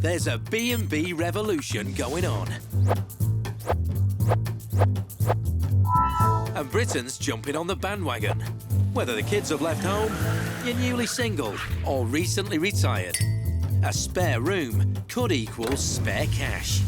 There's a B&B revolution going on. And Britain's jumping on the bandwagon. Whether the kids have left home, you're newly single, or recently retired, a spare room could equal spare cash.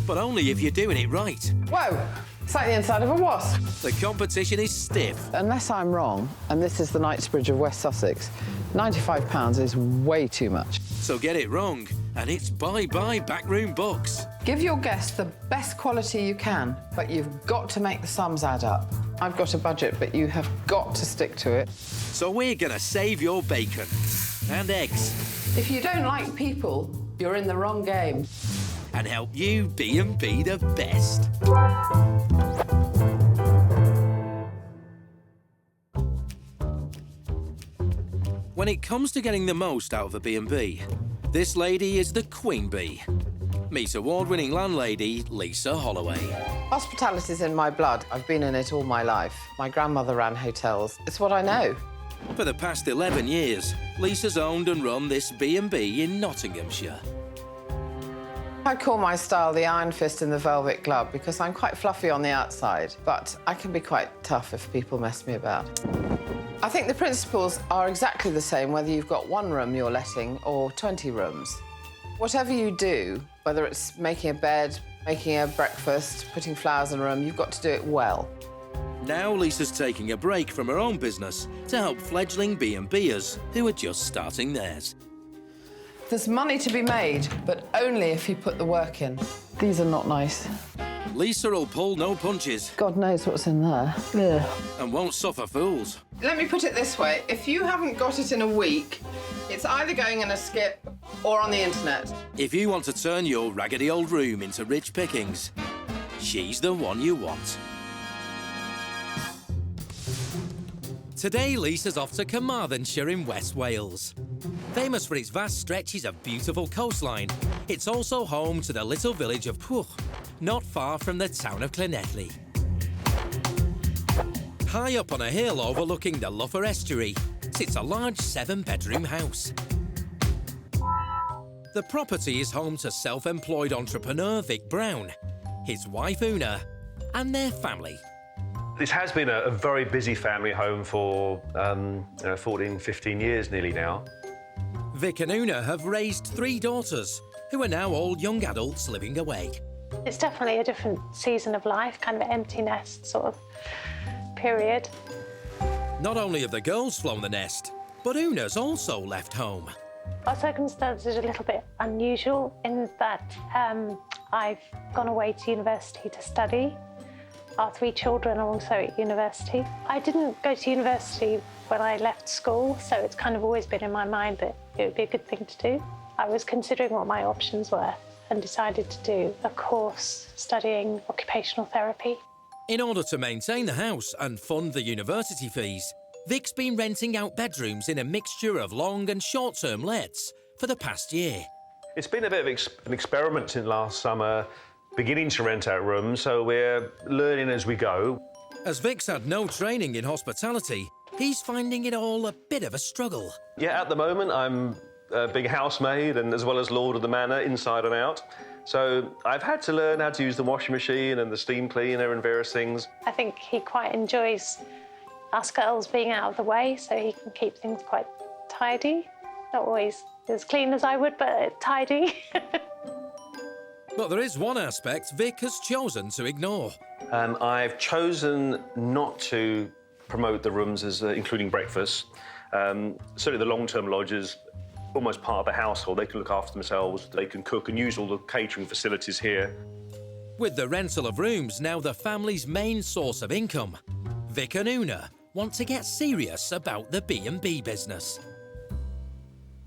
But only if you're doing it right. Whoa! It's like the inside of a wasp. The competition is stiff. Unless I'm wrong, and this is the Knightsbridge of West Sussex, £95 is way too much. So get it wrong, and it's bye-bye backroom books. Give your guests the best quality you can, but you've got to make the sums add up. I've got a budget, but you have got to stick to it. So we're gonna save your bacon and eggs. If you don't like people, you're in the wrong game. And help you B&B the best. When it comes to getting the most out of a B&B, this lady is the queen bee. Meet award-winning landlady Lisa Holloway. Hospitality's in my blood. I've been in it all my life. My grandmother ran hotels. It's what I know. For the past 11 years, Lisa's owned and run this B&B in Nottinghamshire. I call my style the iron fist in the velvet glove because I'm quite fluffy on the outside, but I can be quite tough if people mess me about. I think the principles are exactly the same whether you've got one room you're letting or 20 rooms. Whatever you do, whether it's making a bed, making a breakfast, putting flowers in a room, you've got to do it well. Now Lisa's taking a break from her own business to help fledgling B&Bers who are just starting theirs. There's money to be made, but only if you put the work in. These are not nice. Lisa will pull no punches. God knows what's in there. Ugh. And won't suffer fools. Let me put it this way. If you haven't got it in a week, it's either going in a skip or on the internet. If you want to turn your raggedy old room into rich pickings, she's the one you want. Today, Lisa's off to Carmarthenshire in West Wales. Famous for its vast stretches of beautiful coastline, it's also home to the little village of Pwll, not far from the town of Llanelli. High up on a hill overlooking the Lougher estuary sits a large 7-bedroom house. The property is home to self-employed entrepreneur Vic Brown, his wife Una, and their family. This has been a very busy family home for 14, 15 years nearly now. Vic and Una have raised 3 daughters, who are now all young adults living away. It's definitely a different season of life, kind of an empty nest sort of period. Not only have the girls flown the nest, but Una's also left home. Our circumstances are a little bit unusual in that I've gone away to university to study. Our 3 children are also at university. I didn't go to university when I left school, so it's kind of always been in my mind that it would be a good thing to do. I was considering what my options were and decided to do a course studying occupational therapy. In order to maintain the house and fund the university fees, Vic's been renting out bedrooms in a mixture of long and short-term lets for the past year. It's been a bit of an experiment since last summer, beginning to rent out rooms, so we're learning as we go. As Vic's had no training in hospitality, he's finding it all a bit of a struggle. Yeah, at the moment I'm a big housemaid and as well as lord of the manor, inside and out. So I've had to learn how to use the washing machine and the steam cleaner and various things. I think he quite enjoys us girls being out of the way, so he can keep things quite tidy. Not always as clean as I would, but tidy. But there is one aspect Vic has chosen to ignore. I've chosen not to promote the rooms as including breakfast. Certainly the long-term lodgers, almost part of the household, they can look after themselves, they can cook and use all the catering facilities here. With the rental of rooms now the family's main source of income, Vic and Una want to get serious about the B&B business.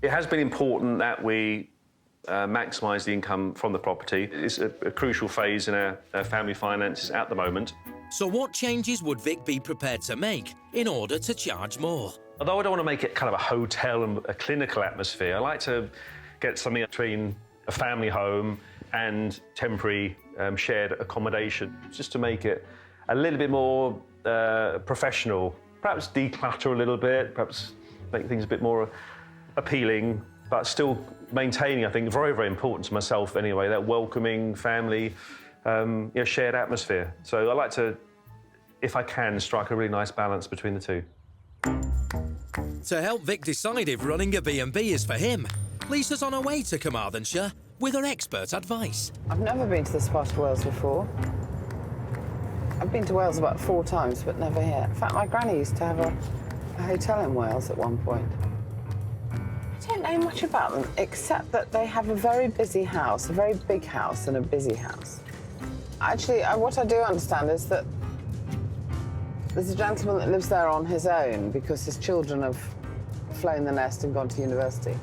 It has been important that we maximise the income from the property. It's a crucial phase in our family finances at the moment. So what changes would Vic be prepared to make in order to charge more? Although I don't want to make it kind of a hotel and a clinical atmosphere, I like to get something between a family home and temporary shared accommodation, just to make it a little bit more professional. Perhaps declutter a little bit, perhaps make things a bit more appealing, but still maintaining, I think, very, very important to myself anyway, that welcoming family, shared atmosphere. So I like to, if I can, strike a really nice balance between the two. To help Vic decide if running a B&B is for him, Lisa's on her way to Carmarthenshire with her expert advice. I've never been to this part of Wales before. I've been to Wales about 4 times, but never here. In fact, my granny used to have a hotel in Wales at one point. I don't know much about them, except that they have a very busy house, a very big house and a busy house. Actually, what I do understand is that there's a gentleman that lives there on his own because his children have flown the nest and gone to university.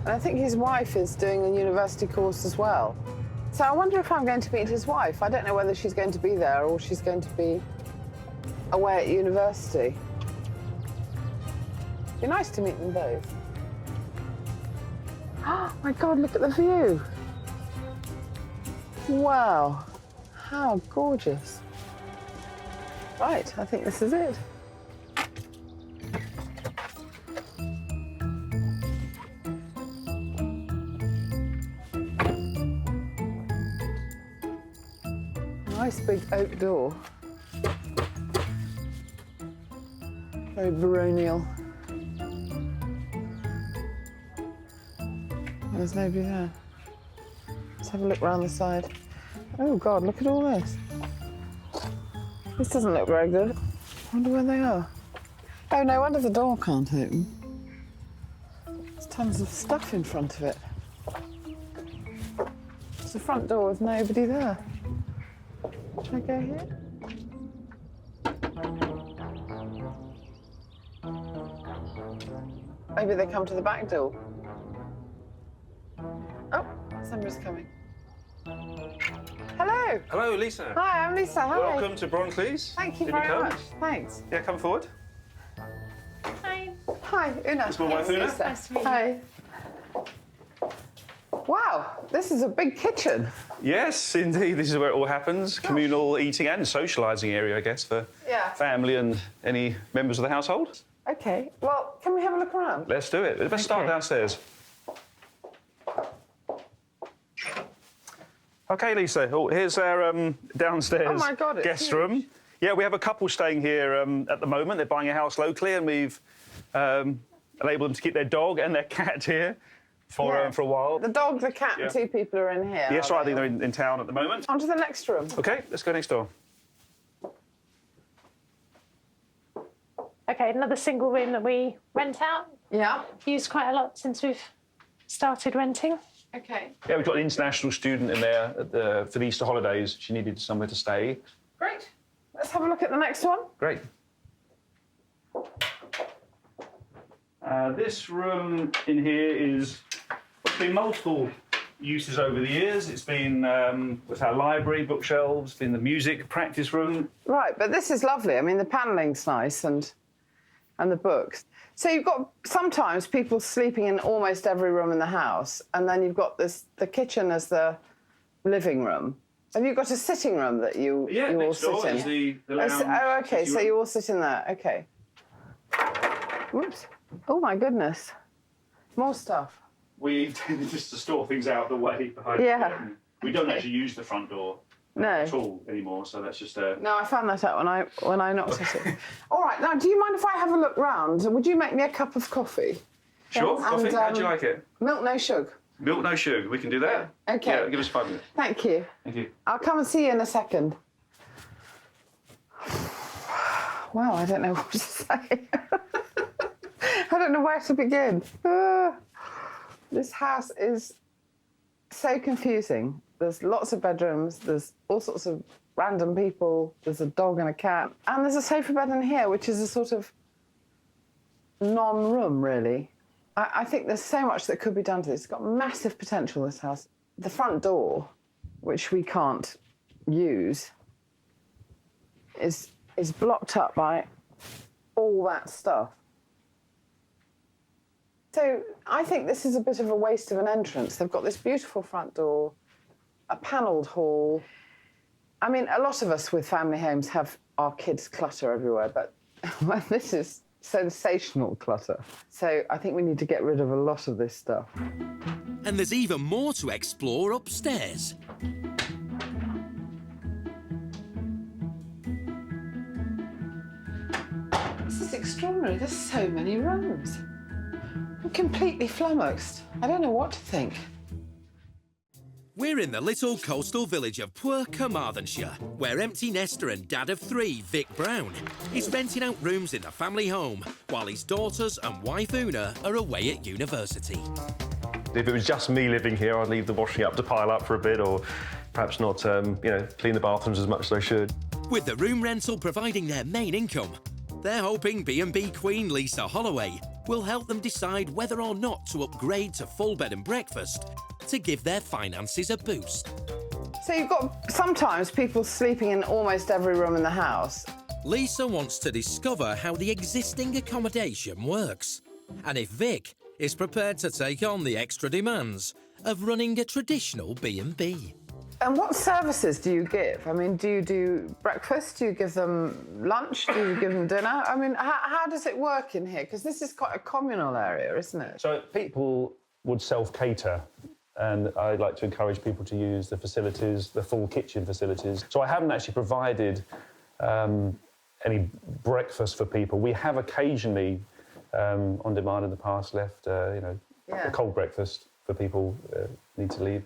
And I think his wife is doing a university course as well. So I wonder if I'm going to meet his wife. I don't know whether she's going to be there or she's going to be away at university. It'd be nice to meet them both. Oh my God, look at the view. Wow, how gorgeous. Right, I think this is it. Nice big oak door. Very baronial. There's nobody there. Let's have a look round the side. Oh God, look at all this. This doesn't look very good. I wonder where they are. Oh, no wonder the door can't open. There's tons of stuff in front of it. It's the front door with nobody there. Should I go here? Maybe they come to the back door. Oh, somebody's coming. Hello. Hello, Lisa. Hi, I'm Lisa. Hi. Welcome to Bronclays. Thank you Did very come? much. Thanks. Yeah, come forward. Hi. Hi, Una. That's my wife, Una. Lisa. Nice to meet you. Hi. Wow, this is a big kitchen. Yes, indeed. This is where it all happens. Communal eating and socialising area, I guess, for family and any members of the household. Okay, well, can we have a look around? Let's do it. Let's start downstairs. OK, Lisa, here's our downstairs Oh, my God, it's guest huge. room. Yeah, we have a couple staying here at the moment. They're buying a house locally, and we've enabled them to keep their dog and their cat here for a while. The dog, the cat, and 2 people are in here. Yes, are right, I they? think they're in town at the moment. On to the next room. OK, let's go next door. Okay, another single room that we rent out. Yeah. Used quite a lot since we've started renting. Okay. Yeah, we've got an international student in there for the Easter holidays. She needed somewhere to stay. Great. Let's have a look at the next one. Great. This room in here is been multiple uses over the years. It's been with our library, bookshelves, been the music practice room. Right, but this is lovely. I mean, the panelling's nice and the books. So you've got sometimes people sleeping in almost every room in the house, and then you've got the kitchen as the living room. Have you got a sitting room that you all next door sit in? is the lounge. Oh, okay, sitting so room. you all sit in there. Okay. Whoops. Oh, my goodness. More stuff. We've tended just to store things out of the way behind the Yeah. curtain. We don't actually use the front door No. at all anymore, so that's just a... No, I found that out when I knocked at it. All right, now, do you mind if I have a look round? Would you make me a cup of coffee? Sure, Yes. coffee. And, How do you like it? Milk, no sugar. Milk, no sugar. We can do that. Okay. Yeah, give us 5 minutes. Thank you. Thank you. I'll come and see you in a second. Wow, I don't know what to say. I don't know where to begin. This house is so confusing. There's lots of bedrooms, there's all sorts of random people, there's a dog and a cat, and there's a sofa bed in here, which is a sort of non-room, really. I think there's so much that could be done to this. It's got massive potential, this house. The front door, which we can't use, is blocked up by all that stuff. So I think this is a bit of a waste of an entrance. They've got this beautiful front door, a panelled hall. I mean, a lot of us with family homes have our kids clutter everywhere, but this is sensational clutter. So I think we need to get rid of a lot of this stuff. And there's even more to explore upstairs. This is extraordinary. There's so many rooms. I'm completely flummoxed. I don't know what to think. We're in the little coastal village of Poor, Carmarthenshire, where empty nester and dad of 3, Vic Brown, is renting out rooms in the family home while his daughters and wife Una are away at university. If it was just me living here, I'd leave the washing up to pile up for a bit, or perhaps not, clean the bathrooms as much as I should. With the room rental providing their main income, they're hoping B&B queen Lisa Holloway will help them decide whether or not to upgrade to full bed and breakfast to give their finances a boost. So you've got sometimes people sleeping in almost every room in the house. Lisa wants to discover how the existing accommodation works, and if Vic is prepared to take on the extra demands of running a traditional B&B. And what services do you give? I mean, do you do breakfast? Do you give them lunch? Do you give them dinner? I mean, how does it work in here? Because this is quite a communal area, isn't it? So people would self-cater, and I'd like to encourage people to use the facilities, the full kitchen facilities. So I haven't actually provided any breakfast for people. We have occasionally, on demand in the past, left, a cold breakfast for people who need to leave.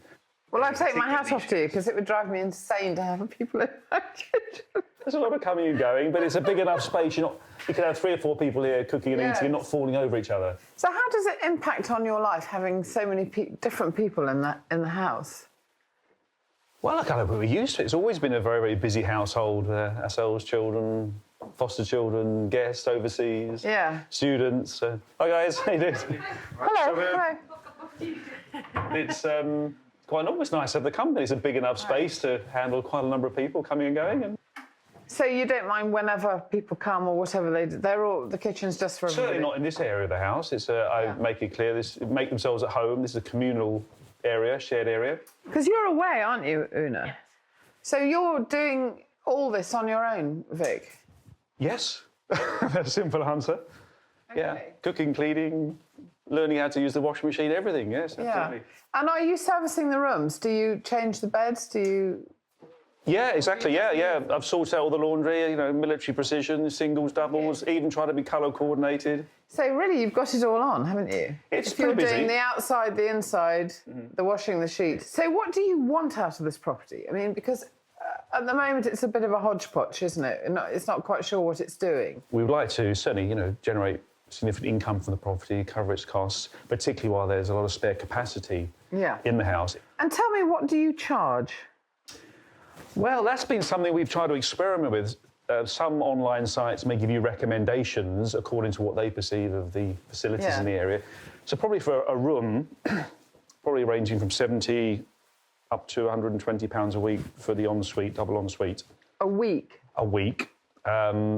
Well, I'd take my hat off to you, because it would drive me insane to have people in my kitchen. There's a lot of coming and going, but it's a big enough space. You can have 3 or 4 people here cooking and eating and not falling over each other. So how does it impact on your life, having so many different people in the house? Well, we're used to it. It's always been a very, very busy household. Ourselves, children, foster children, guests overseas, students. Hi, guys. How you doing? Hello. It's quite almost nice to have the company. It's a big enough space to handle quite a number of people coming and going. And so you don't mind whenever people come or whatever they do? The kitchen's just for everybody? Certainly not in this area of the house. It's I make it clear, make themselves at home. This is a communal area, shared area. Because you're away, aren't you, Una? Yes. So you're doing all this on your own, Vic? Yes. That's a simple answer. Okay. Yeah, cooking, cleaning, learning how to use the washing machine, everything, yes, absolutely. And are you servicing the rooms? Do you change the beds? Do you... Yeah, exactly, yeah. I've sorted out all the laundry, military precision, singles, doubles, even trying to be colour coordinated. So really, you've got it all on, haven't you? It's if you're pretty busy. doing the outside, the inside, the washing, the sheet. So what do you want out of this property? I mean, because at the moment it's a bit of a hodgepodge, isn't it? It's not quite sure what it's doing. We would like to certainly, generate significant income from the property, cover its costs, particularly while there's a lot of spare capacity in the house. And tell me, what do you charge? Well, that's been something we've tried to experiment with. Some online sites may give you recommendations according to what they perceive of the facilities in the area. So probably for a room, probably ranging from 70 up to £120 a week for the ensuite, double ensuite. A week? A week.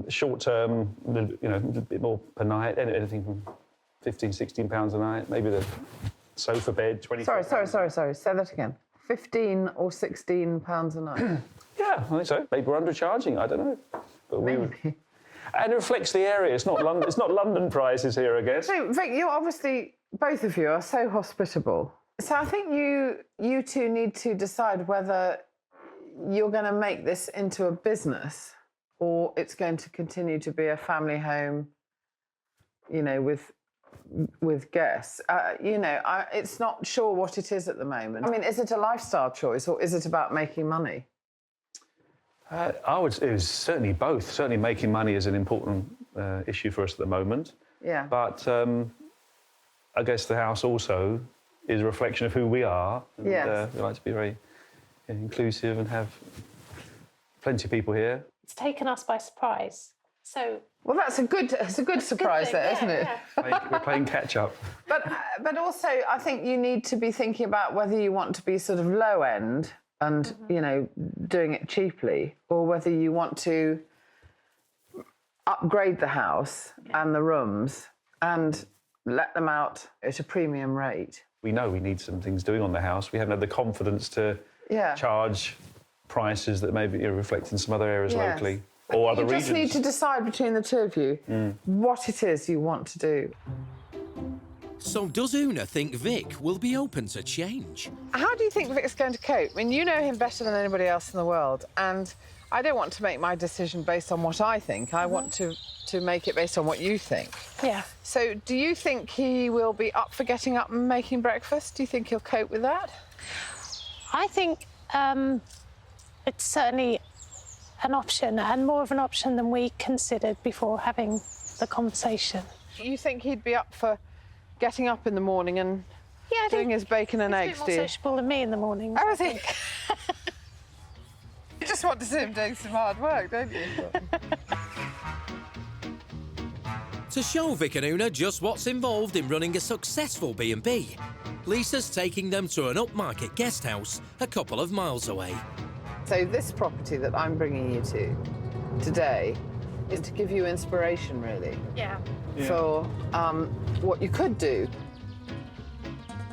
Short term, a little bit more per night, anything from £15, £16 a night. Maybe the sofa bed, 20. Sorry. Say that again. 15 or 16 pounds a night. Yeah, I think so. Maybe we're undercharging. I don't know. But maybe. And it reflects the area. It's not London. It's not London prices here, I guess. So, Vic, you obviously, both of you are so hospitable. So I think you two need to decide whether you're going to make this into a business, or it's going to continue to be a family home, with guests. It's not sure what it is at the moment. I mean, is it a lifestyle choice, or is it about making money? It was certainly both. Certainly making money is an important issue for us at the moment. Yeah. But I guess the house also is a reflection of who we are. And, yes. we like to be very inclusive and have plenty of people here. It's taken us by surprise. So. Well, it's a good surprise there, isn't it? Yeah. We're playing catch up. But also, I think you need to be thinking about whether you want to be sort of low end and doing it cheaply, or whether you want to upgrade the house and the rooms and let them out at a premium rate. We know we need some things doing on the house. We haven't had the confidence to charge prices that maybe reflect in some other areas locally. or other You just regions. need to decide between the two of you what it is you want to do. So does Una think Vic will be open to change? How do you think Vic's going to cope? I mean, you know him better than anybody else in the world, and I don't want to make my decision based on what I think. I want to make it based on what you think. Yeah. So do you think he will be up for getting up and making breakfast? Do you think he'll cope with that? I think it's certainly an option, and more of an option than we considered before having the conversation. You think he'd be up for getting up in the morning and doing his bacon and eggs, He's a do bit you? more sociable than me in the morning. Oh, I think. You just want to see him doing some hard work, don't you? To show Vic and Una just what's involved in running a successful B&B, Lisa's taking them to an upmarket guest house a couple of miles away. So this property that I'm bringing you to today is to give you inspiration, really, Yeah. for what you could do.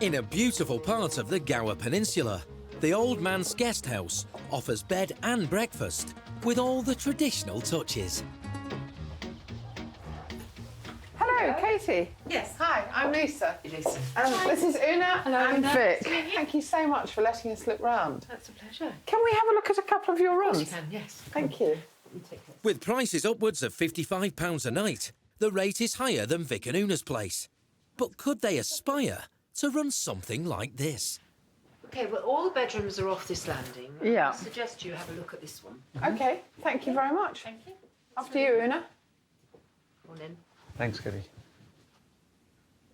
In a beautiful part of the Gower Peninsula, the Old Man's Guest House offers bed and breakfast with all the traditional touches. Hello, Katie. Yes. Hi, I'm Lisa. Lisa. This is Una and Una. Vic. Nice to meet you. Thank you so much for letting us look round. That's a pleasure. Can we have a look at a couple of your rooms? You can, yes. Thank you. You take it. With prices upwards of £55 a night, the rate is higher than Vic and Una's place. But could they aspire to run something like this? Okay, well, all the bedrooms are off this landing. Yeah. I suggest you have a look at this one. OK, thank you very much. Thank you. After you, Una. Go on in. Thanks, Kitty.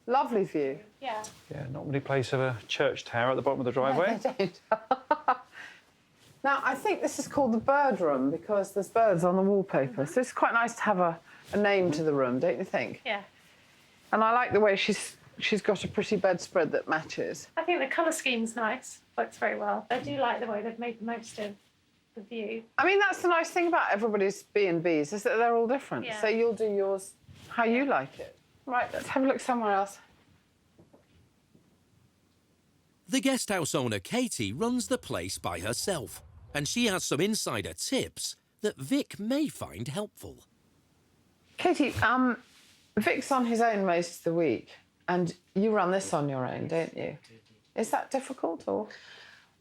Lovely view. Yeah. Yeah, not many places have a church tower at the bottom of the driveway. They don't. Now, I think this is called the bird room because there's birds on the wallpaper. So it's quite nice to have a name to the room, don't you think? Yeah. And I like the way she's got a pretty bedspread that matches. I think the colour scheme's nice. Works very well. I do like the way they've made the most of the view. I mean, that's the nice thing about everybody's B&Bs is that they're all different. Yeah. So you'll do yours how you like it. Right, let's have a look somewhere else. The guest house owner, Katie, runs the place by herself, and she has some insider tips that Vic may find helpful. Katie, Vic's on his own most of the week, and you run this on your own, don't you? Is that difficult, or...?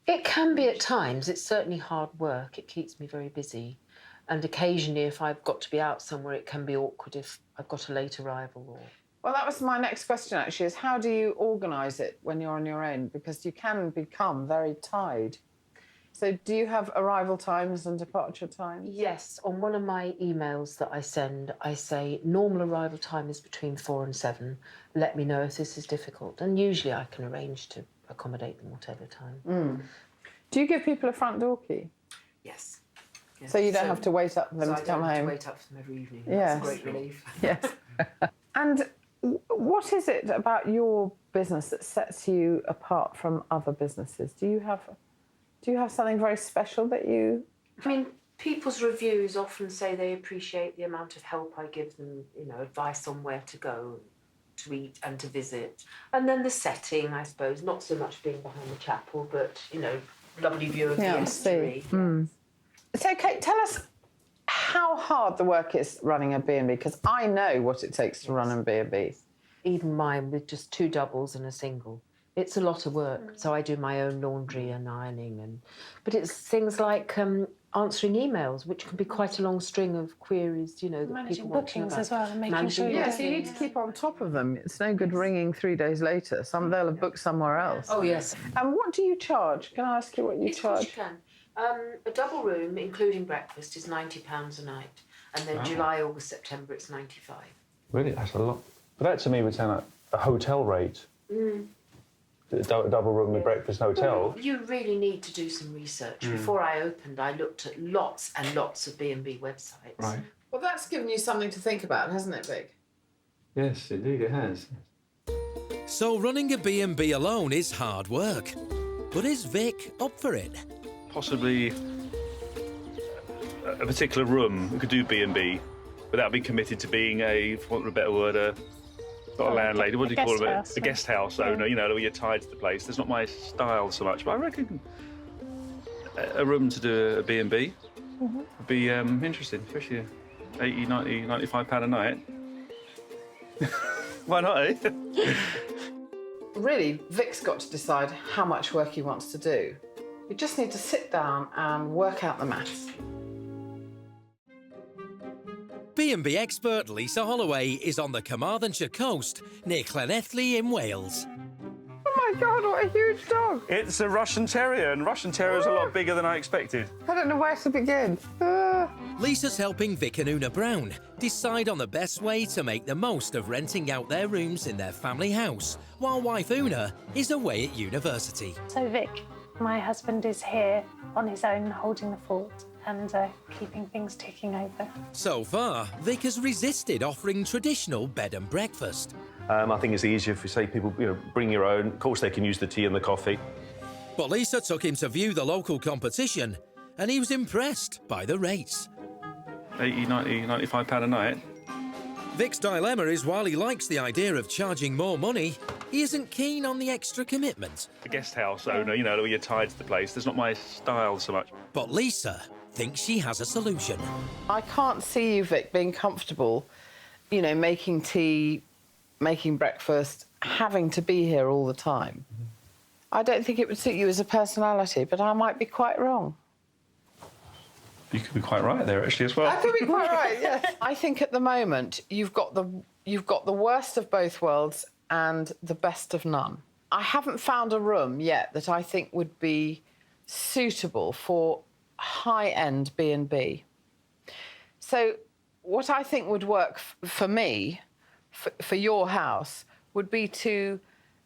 It can be at times. It's certainly hard work. It keeps me very busy. And occasionally, if I've got to be out somewhere, it can be awkward if I've got a late arrival or... Well, that was my next question, actually, is how do you organise it when you're on your own? Because you can become very tied. So do you have arrival times and departure times? Yes, on one of my emails that I send, I say normal arrival time is between 4 and 7. Let me know if this is difficult. And usually I can arrange to accommodate them whatever time. Do you give people a front door key? Yes. So you don't have to wait up for them to come I don't have home? to wait up for them every evening. Yes. That's a great relief. Yes. And what is it about your business that sets you apart from other businesses? Do you have something very special that you... I mean, people's reviews often say they appreciate the amount of help I give them, you know, advice on where to go, to eat and to visit. And then the setting, I suppose, not so much being behind the chapel, but, you know, lovely view of the estuary. So, Kate, tell us how hard the work is running a B&B, because I know what it takes to run a B&B. Even mine with just 2 doubles and a single. It's a lot of work, so I do my own laundry and ironing, but it's things like answering emails, which can be quite a long string of queries, you know, that Managing people want to know bookings about. as well and making Managing sure you're Yes, you need to keep on top of them. It's no good ringing 3 days later. They'll have booked somewhere else. Oh, yes. And what do you charge? Can I ask you what you Yes, of course charge? you can. A double room, including breakfast, is £90 a night. And then July, August, September, it's 95. Really? That's a lot. But that to me would sound like a hotel rate. A double room with breakfast and hotel. Well, you really need to do some research. Before I opened, I looked at lots and lots of B&B websites. Right. Well, that's given you something to think about, hasn't it, Vic? Yes, indeed it has. So running a B&B alone is hard work. But is Vic up for it? Possibly a particular room we could do B&B without being committed to being a, for want of a better word, not a landlady, what do you call it? A guest house owner, you know, where you're tied to the place. That's not my style so much, but I reckon a room to do a B&B. It'd be interesting, especially 80, 90, 95 pound a night. Why not, eh? Really, Vic's got to decide how much work he wants to do. We just need to sit down and work out the maths. B&B expert Lisa Holloway is on the Carmarthenshire coast near Llanelli in Wales. Oh my God, what a huge dog! It's a Russian Terrier, and Russian Terrier's a lot bigger than I expected. I don't know where to begin. Lisa's helping Vic and Una Brown decide on the best way to make the most of renting out their rooms in their family house, while wife Una is away at university. So Vic, my husband, is here on his own, holding the fort and keeping things ticking over. So far, Vic has resisted offering traditional bed and breakfast. I think it's easier if you say people, bring your own. Of course, they can use the tea and the coffee. But Lisa took him to view the local competition, and he was impressed by the rates. 80, 90, 95 pound a night. Vic's dilemma is, while he likes the idea of charging more money, he isn't keen on the extra commitment. A guest house owner, the way you're tied to the place. That's not my style so much. But Lisa thinks she has a solution. I can't see you, Vic, being comfortable, making tea, making breakfast, having to be here all the time. I don't think it would suit you as a personality, but I might be quite wrong. You could be quite right there, actually, as well. I could be quite right, yes. I think at the moment you've got the worst of both worlds and the best of none. I haven't found a room yet that I think would be suitable for high-end B&B. So what I think would work for me, for your house, would be to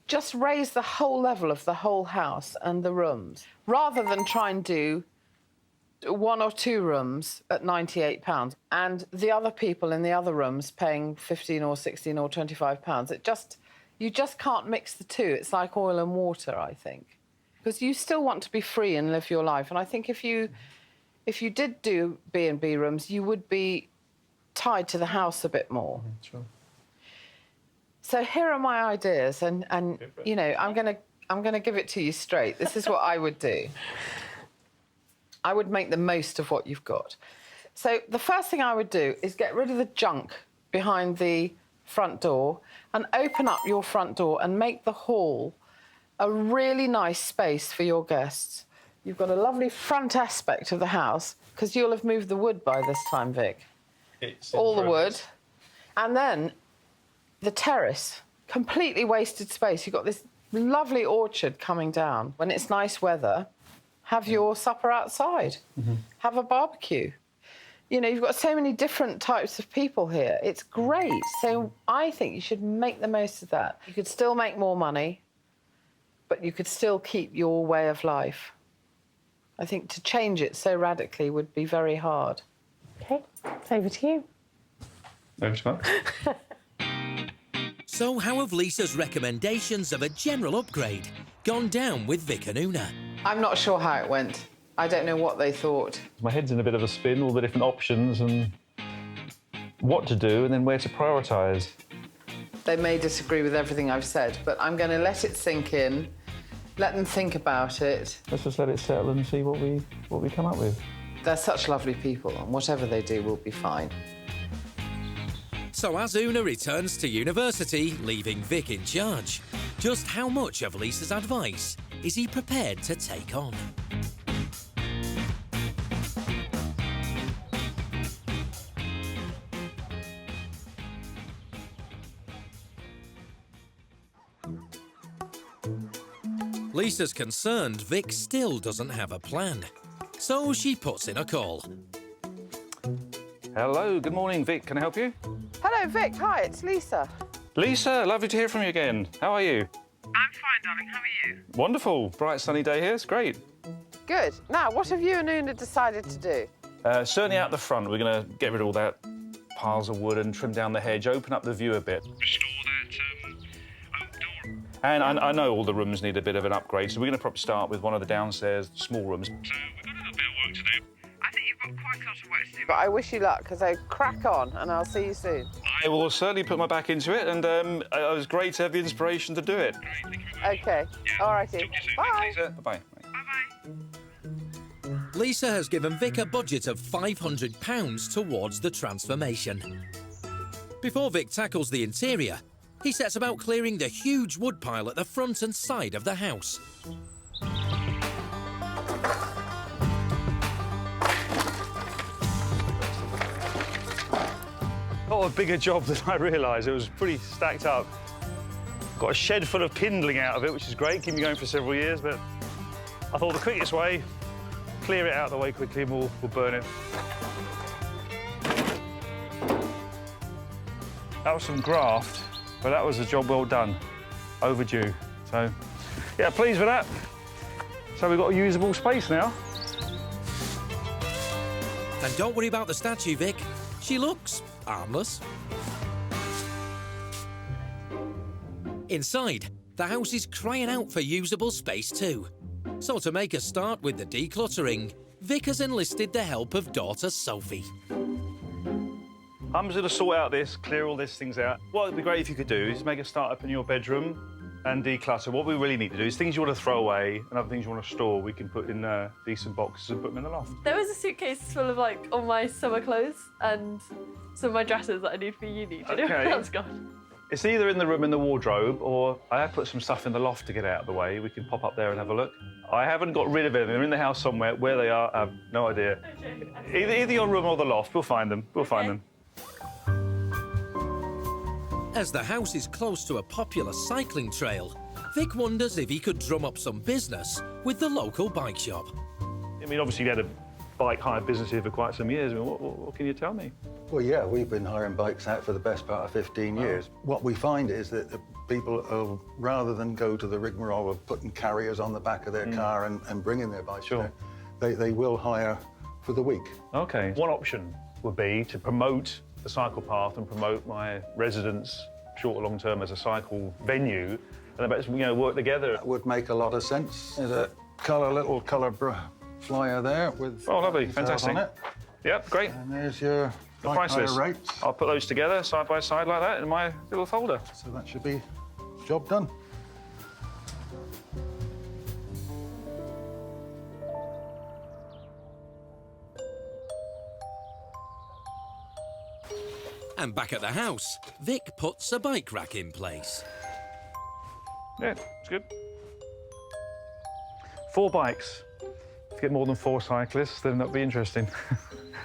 just raise the whole level of the whole house and the rooms, rather than try and do 1 or 2 rooms at £98 and the other people in the other rooms paying 15 or 16 or 25 pounds. You just can't mix the two. It's like oil and water, I think, because you still want to be free and live your life. And I think if you did do B&B rooms, you would be tied to the house a bit more. Sure. So here are my ideas, and I'm gonna give it to you straight. This is what I would do. I would make the most of what you've got. So the first thing I would do is get rid of the junk behind the front door and open up your front door and make the hall a really nice space for your guests. You've got a lovely front aspect of the house, because you'll have moved the wood by this time, Vic. All the wood. And then the terrace, completely wasted space. You've got this lovely orchard coming down. When it's nice weather, have your supper outside. Have a barbecue. You've got so many different types of people here. It's great. So I think you should make the most of that. You could still make more money, but you could still keep your way of life. I think to change it so radically would be very hard. OK, it's over to you. Over to Mark. So how have Lisa's recommendations of a general upgrade gone down with Vic and Una? I'm not sure how it went. I don't know what they thought. My head's in a bit of a spin, all the different options and what to do and then where to prioritise. They may disagree with everything I've said, but I'm going to let it sink in, let them think about it. Let's just let it settle and see what we come up with. They're such lovely people, and whatever they do will be fine. So as Una returns to university, leaving Vic in charge, just how much of Lisa's advice is he prepared to take on? Lisa's concerned Vic still doesn't have a plan, so she puts in a call. Hello, good morning, Vic. Can I help you? Hello, Vic. Hi, it's Lisa. Lisa, lovely to hear from you again. How are you? I'm fine, darling. How are you? Wonderful. Bright sunny day here. It's great. Good. Now, what have you and Una decided to do? Certainly out the front, we're going to get rid of all that piles of wood and trim down the hedge, open up the view a bit. Restore that oak door. And I know all the rooms need a bit of an upgrade, so we're going to probably start with one of the downstairs small rooms. So we've got a little bit of work to do. I think you've got quite a lot of work to do, but I wish you luck, because I crack on, and I'll see you soon. I will certainly put my back into it, and it was great to have the inspiration to do it. Great, thank you very much. OK. Yeah. All righty. Talk to you soon. Bye. Lisa, bye-bye. Bye-bye. Lisa has given Vic a budget of £500 towards the transformation. Before Vic tackles the interior, he sets about clearing the huge woodpile at the front and side of the house. Got a bigger job than I realised. It was pretty stacked up. Got a shed full of kindling out of it, which is great, keep me going for several years, but I thought the quickest way, clear it out of the way quickly and we'll burn it. That was some graft, but that was a job well done. Overdue. So, yeah, pleased with that. So we've got a usable space now. And don't worry about the statue, Vic. She looks harmless. Inside, the house is crying out for usable space too. So to make a start with the decluttering, Vic has enlisted the help of daughter Sophie. I'm just going to sort out this, clear all these things out. What would be great if you could do is make a start up in your bedroom and declutter. What we really need to do is things you want to throw away and other things you want to store, we can put in decent boxes and put them in the loft. There was a suitcase full of, like, all my summer clothes and some of my dresses that I need for uni. Okay. That's gone. It's either in the room in the wardrobe or I have put some stuff in the loft to get out of the way. We can pop up there and have a look. I haven't got rid of anything. They're in the house somewhere. Where they are, I have no idea. Okay. Either your room or the loft. We'll find them. We'll find them. As the house is close to a popular cycling trail, Vic wonders if he could drum up some business with the local bike shop. I mean, obviously, you had a bike hire business here for quite some years. I mean, what can you tell me? Well, yeah, we've been hiring bikes out for the best part of 15 years. What we find is that the people, rather than go to the rigmarole of putting carriers on the back of their car and bringing their bikes, sure, they will hire for the week. OK. One option would be to promote the cycle path and promote my residence short or long term as a cycle venue, and then work together. That would make a lot of sense. There's a little colour flyer there with lovely, fantastic on it. Yep, great. And there's your the price list. Rates. I'll put those together side by side like that in my little folder. So that should be job done. And back at the house, Vic puts a bike rack in place. Yeah, it's good. 4 bikes. If you get more than 4 cyclists, then that'll be interesting.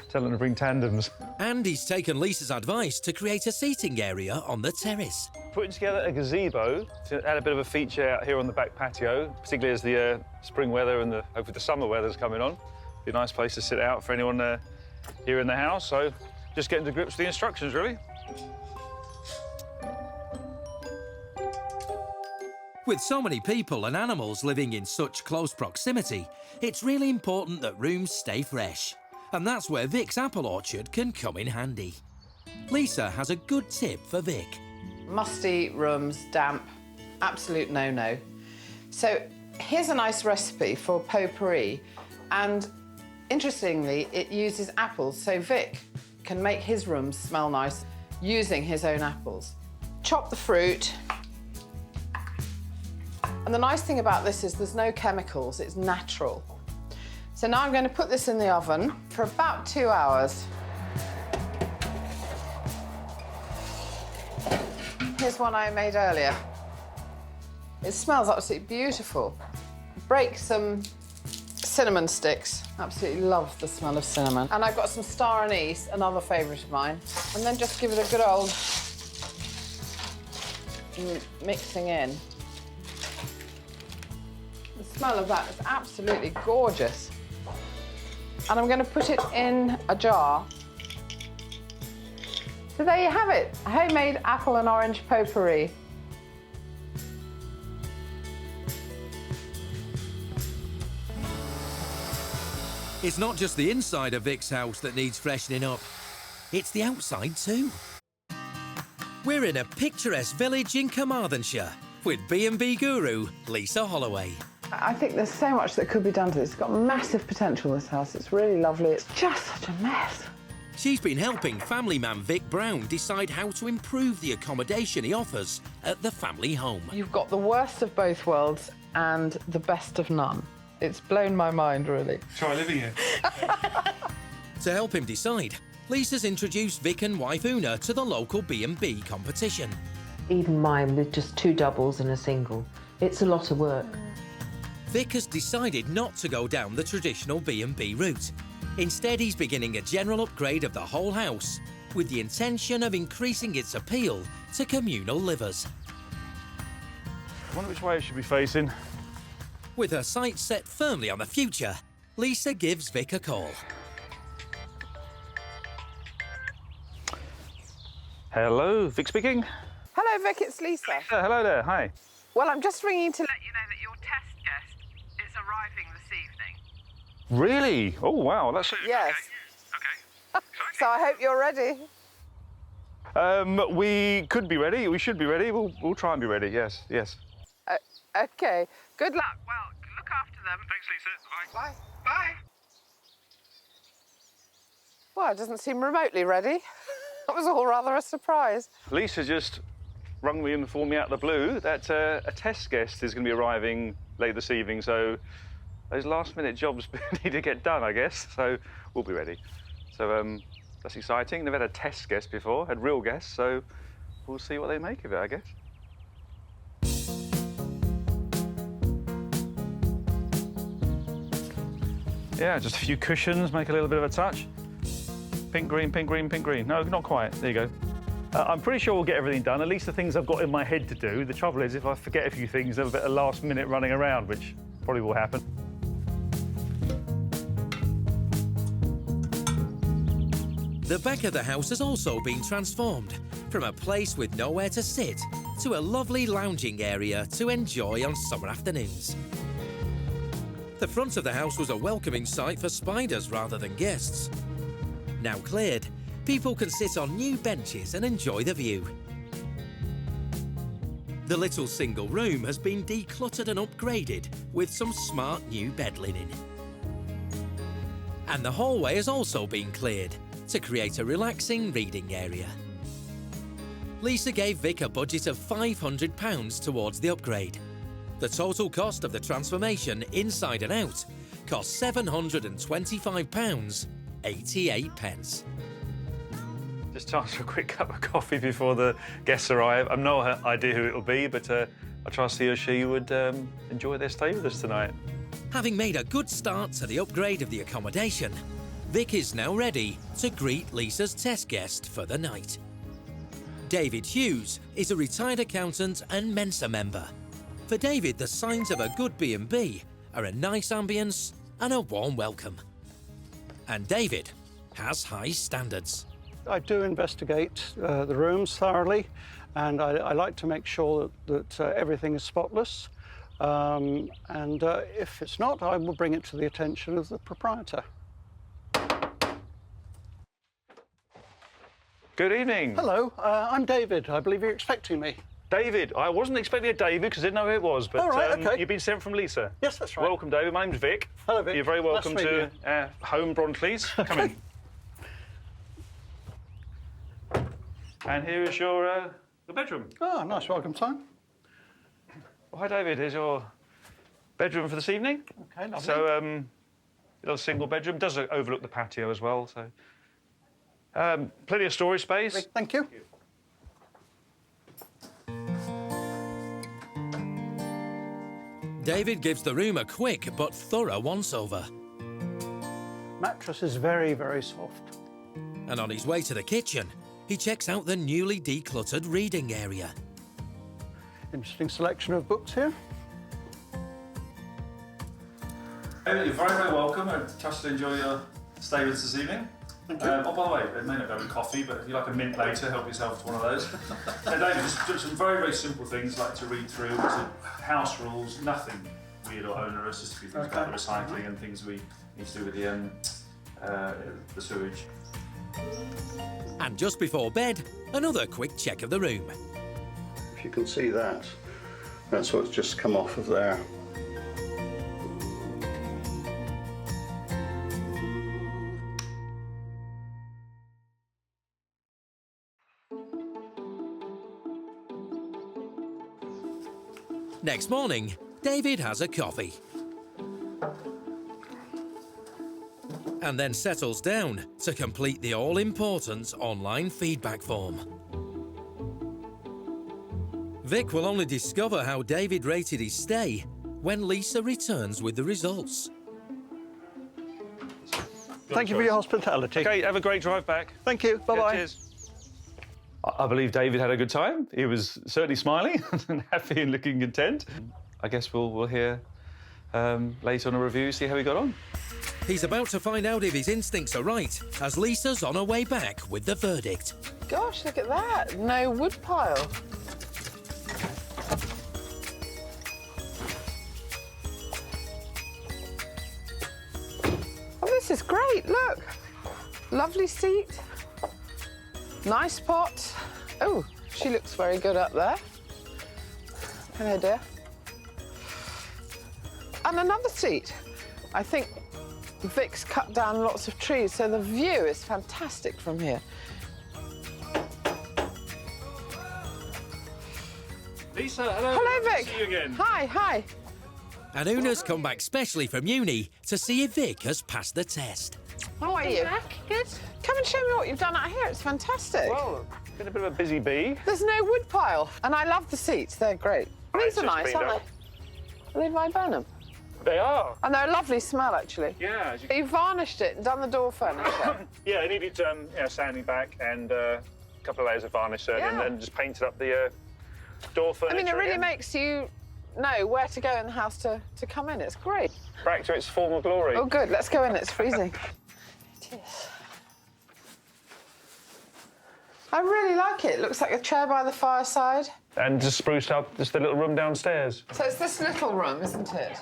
Tell them to bring tandems. And he's taken Lisa's advice to create a seating area on the terrace. Putting together a gazebo to add a bit of a feature out here on the back patio, particularly as the spring weather and hopefully the summer weather's coming on. Be a nice place to sit out for anyone here in the house. So just getting to grips with the instructions, really. With so many people and animals living in such close proximity, it's really important that rooms stay fresh. And that's where Vic's apple orchard can come in handy. Lisa has a good tip for Vic. Musty rooms, damp, absolute no-no. So here's a nice recipe for potpourri, and interestingly, it uses apples, so Vic can make his rooms smell nice using his own apples. Chop the fruit. And the nice thing about this is there's no chemicals, it's natural. So now I'm going to put this in the oven for about 2 hours. Here's one I made earlier. It smells absolutely beautiful. Break some cinnamon sticks. Absolutely love the smell of cinnamon. And I've got some star anise, another favourite of mine. And then just give it a good old mixing in. The smell of that is absolutely gorgeous. And I'm going to put it in a jar. So there you have it, homemade apple and orange potpourri. It's not just the inside of Vic's house that needs freshening up. It's the outside too. We're in a picturesque village in Carmarthenshire with B&B guru Lisa Holloway. I think there's so much that could be done to this. It's got massive potential, this house. It's really lovely. It's just such a mess. She's been helping family man Vic Brown decide how to improve the accommodation he offers at the family home. You've got the worst of both worlds and the best of none. It's blown my mind, really. Try living here. To help him decide, Lisa's introduced Vic and wife Una to the local B&B competition. Even mine with just 2 doubles and a single. It's a lot of work. Vic has decided not to go down the traditional B&B route. Instead, he's beginning a general upgrade of the whole house with the intention of increasing its appeal to communal livers. I wonder which way it should be facing. With her sights set firmly on the future, Lisa gives Vic a call. Hello, Vic speaking. Hello, Vic, it's Lisa. Hello there, hi. Well, I'm just ringing to let you know that your test guest is arriving this evening. Really? Oh, wow, that's... Yes. Okay. So I hope you're ready. We could be ready, we should be ready. We'll try and be ready, yes. OK. Good luck. Well, look after them. Thanks, Lisa. Bye. Bye. Well, it doesn't seem remotely ready. That was all rather a surprise. Lisa just rung me and informed me out of the blue that a test guest is going to be arriving late this evening, so those last-minute jobs need to get done, I guess, so we'll be ready. So that's exciting. They've had a test guest before, had real guests, so we'll see what they make of it, I guess. Yeah, just a few cushions, make a little bit of a touch. Pink, green, pink, green, pink, green. No, not quite. There you go. I'm pretty sure we'll get everything done, at least the things I've got in my head to do. The trouble is, if I forget a few things, there's a bit of last minute running around, which probably will happen. The back of the house has also been transformed from a place with nowhere to sit to a lovely lounging area to enjoy on summer afternoons. The front of the house was a welcoming sight for spiders rather than guests. Now cleared, people can sit on new benches and enjoy the view. The little single room has been decluttered and upgraded with some smart new bed linen. And the hallway has also been cleared to create a relaxing reading area. Lisa gave Vic a budget of £500 towards the upgrade. The total cost of the transformation inside and out cost £725.88. Just chance for a quick cup of coffee before the guests arrive. I've no idea who it'll be, but I trust he or she would enjoy their stay with us tonight. Having made a good start to the upgrade of the accommodation, Vic is now ready to greet Lisa's test guest for the night. David Hughes is a retired accountant and Mensa member. For David, the signs of a good B&B are a nice ambience and a warm welcome. And David has high standards. I do investigate the rooms thoroughly, and I like to make sure that everything is spotless. And if it's not, I will bring it to the attention of the proprietor. Good evening. Hello, I'm David. I believe you're expecting me. David. I wasn't expecting a David because I didn't know who it was, but all right, okay. You've been sent from Lisa. Yes, that's right. Welcome, David. My name's Vic. Hello, Vic. You're very welcome nice to home Bronclays. Come in. And here is your bedroom. Oh, nice welcome sign. Well, hi, David. Here's your bedroom for this evening. Okay, lovely. So, little single bedroom. Does overlook the patio as well, so... plenty of storage space. Thank you. David gives the room a quick but thorough once-over. Mattress is very, very soft. And on his way to the kitchen, he checks out the newly decluttered reading area. Interesting selection of books here. David, you're very, very welcome. I trust to enjoy your stay with us this evening. Thank you. Oh, by the way, it may not go with coffee, but if you like a mint later, help yourself to one of those. Now, David, just some very, very simple things like to read through. So house rules, nothing weird or onerous, just a few things about the recycling and things we need to do with the sewage. And just before bed, another quick check of the room. If you can see that, that's what's just come off of there. Next morning, David has a coffee. And then settles down to complete the all-important online feedback form. Vic will only discover how David rated his stay when Lisa returns with the results. Thank you for your hospitality. Okay, have a great drive back. Thank you. Bye-bye. Yeah, cheers. I believe David had a good time. He was certainly smiling and happy and looking content. I guess we'll hear later on a review, see how he got on. He's about to find out if his instincts are right, as Lisa's on her way back with the verdict. Gosh, look at that. No woodpile. Oh, this is great, look. Lovely seat. Nice pot. Oh, she looks very good up there. Hello, dear. And another seat. I think Vic's cut down lots of trees, so the view is fantastic from here. Lisa, hello. Hello, Vic. See you again. Hi, hi. And Una's come back specially from uni to see if Vic has passed the test. How are you? Back? Good. Come and show me what you've done out here. It's fantastic. Well, been a bit of a busy bee. There's no wood pile. And I love the seats. They're great. These are nice, aren't they? Are they viburnum? They are. And they're a lovely smell, actually. Yeah. You varnished it and done the door furniture. Yeah, it needed sanding back and a couple of layers of varnish Yeah. and just painted up the door furniture. I mean, it really again. makes you know where to go in the house to come in. It's great. Back to its former glory. Oh, good. Let's go in. It's freezing. It is. I really like it. It looks like a chair by the fireside. And just spruced up just the little room downstairs. So it's this little room, isn't it?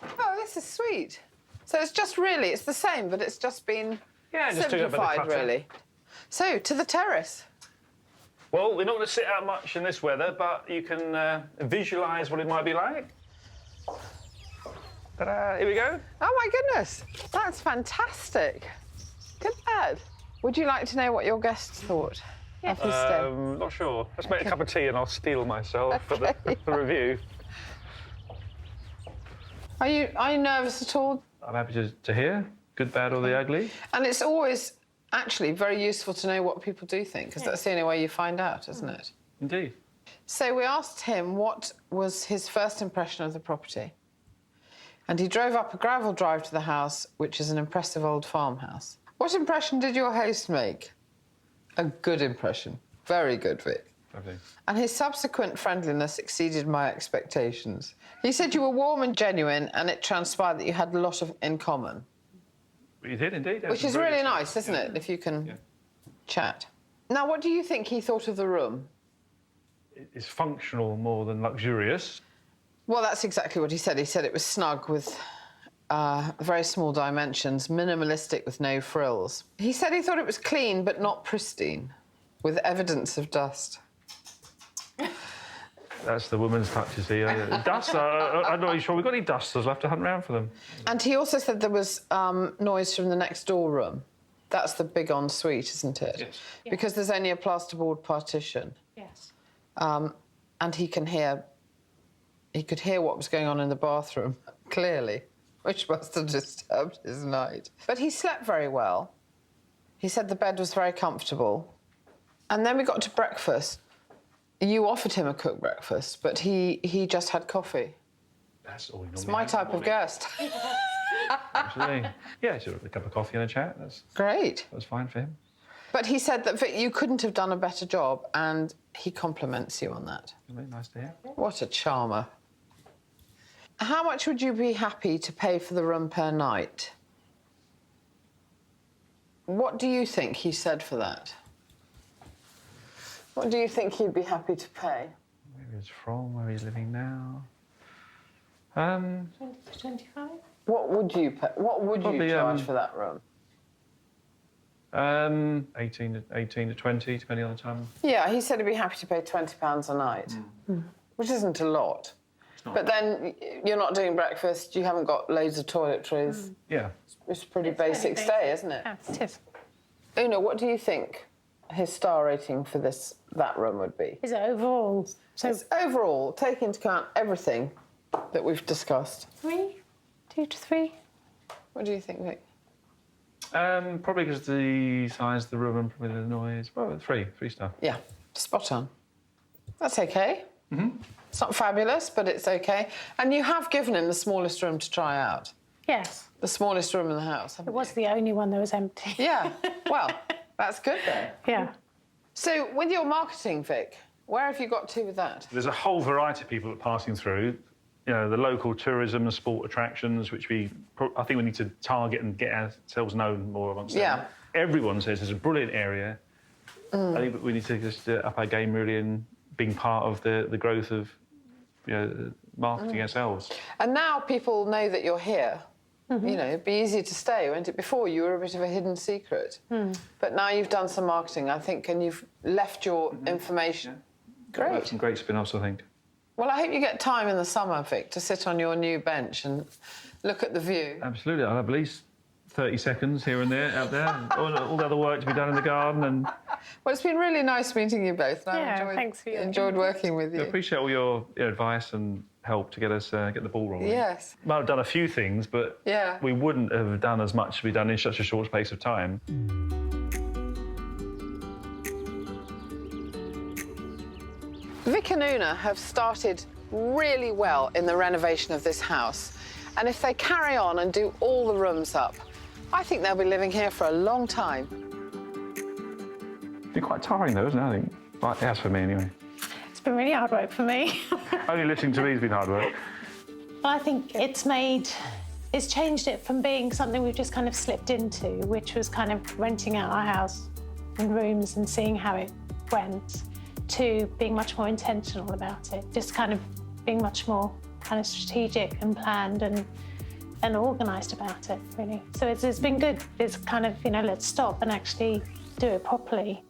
Oh, this is sweet. So it's just really, it's the same, but it's just been just took it up a bit of simplified, clutter. really. So, to the terrace. Well, we're not going to sit out much in this weather, but you can visualise what it might be like. Ta-da, here we go. Oh, my goodness. That's fantastic. Good lad. Would you like to know what your guests thought of his stay? Not sure. Let's make a cup of tea and I'll steel myself for the review. Are you nervous at all? I'm happy to hear. Good, bad or the ugly. And it's always actually very useful to know what people do think, because that's the only way you find out, isn't it? Indeed. So we asked him what was his first impression of the property. And he drove up a gravel drive to the house, which is an impressive old farmhouse. What impression did your host make? A good impression. Very good, Vic. Lovely. And his subsequent friendliness exceeded my expectations. He said you were warm and genuine, and it transpired that you had a lot in common. You did, indeed. Which is really nice, isn't it, if you can chat. Now, what do you think he thought of the room? It's functional more than luxurious. Well, that's exactly what he said. He said it was snug with very small dimensions, minimalistic with no frills. He said he thought it was clean but not pristine, with evidence of dust. That's the woman's touch, you see. Dust, I'm not really sure we've got any dusters. We'll have to hunt around for them. And he also said there was noise from the next door room. That's the big ensuite, isn't it? Yes. Because there's only a plasterboard partition. Yes. And he could hear what was going on in the bathroom, clearly, which must have disturbed his night. But he slept very well. He said the bed was very comfortable. And then we got to breakfast. You offered him a cooked breakfast, but he just had coffee. That's all we normally It's my have type in the of morning. guest. Absolutely. Yeah, so a cup of coffee and a chat. That Great. was fine for him. But he said that Vic, you couldn't have done a better job, and he compliments you on that. Really nice to hear. What a charmer. How much would you be happy to pay for the room per night? What do you think he said for that? What do you think he'd be happy to pay? Where he's from, where he's living now. 20 to 25? What would you pay? What would Probably, you charge for that room? 18 to 20, depending on the time. Yeah, he said he'd be happy to pay £20 a night, which isn't a lot. But then you're not doing breakfast, you haven't got loads of toiletries. Yeah. It's a pretty basic stay, isn't it? Yes, it is. Una, what do you think his star rating for that room would be? Is it overall? So It's overall, take into account everything that we've discussed. 3, 2 to 3. What do you think, Vic? Probably because the size of the room and probably the noise. Well, 3 stuff. Yeah, spot on. That's okay. It's not fabulous, but it's okay. And you have given him the smallest room to try out. Yes. The smallest room in the house, haven't It was the only one that was empty. Yeah, well, that's good then. Yeah. So, with your marketing, Vic, where have you got to with that? There's a whole variety of people that are passing through. You know, the local tourism and sport attractions, which I think we need to target and get ourselves known more amongst them. Everyone says it's a brilliant area. I think we need to just up our game really in being part of the growth of, you know, marketing ourselves. And now people know that you're here. You know, it'd be easier to stay, wouldn't it? Before, you were a bit of a hidden secret. But now you've done some marketing, I think, and you've left your information. Great. Some great spin-offs, I think. Well, I hope you get time in the summer, Vic, to sit on your new bench and look at the view. Absolutely. I'll have at least 30 seconds here and there, out there. all the other work to be done in the garden. And well, it's been really nice meeting you both. And thanks for your enjoyed working with you. I appreciate all your advice and help to get us get the ball rolling. Yes. Might have done a few things, but we wouldn't have done as much as we've done in such a short space of time. Vic and Una have started really well in the renovation of this house. And if they carry on and do all the rooms up, I think they'll be living here for a long time. It's been quite tiring though, isn't it, I think? Like, it has for me anyway. It's been really hard work for me. Only listening to me has been hard work. I think it's changed it from being something we've just kind of slipped into, which was kind of renting out our house and rooms and seeing how it went, to being much more intentional about it, just kind of being much more kind of strategic and planned and organised about it, really. So it's been good. It's kind of, you know, let's stop and actually do it properly.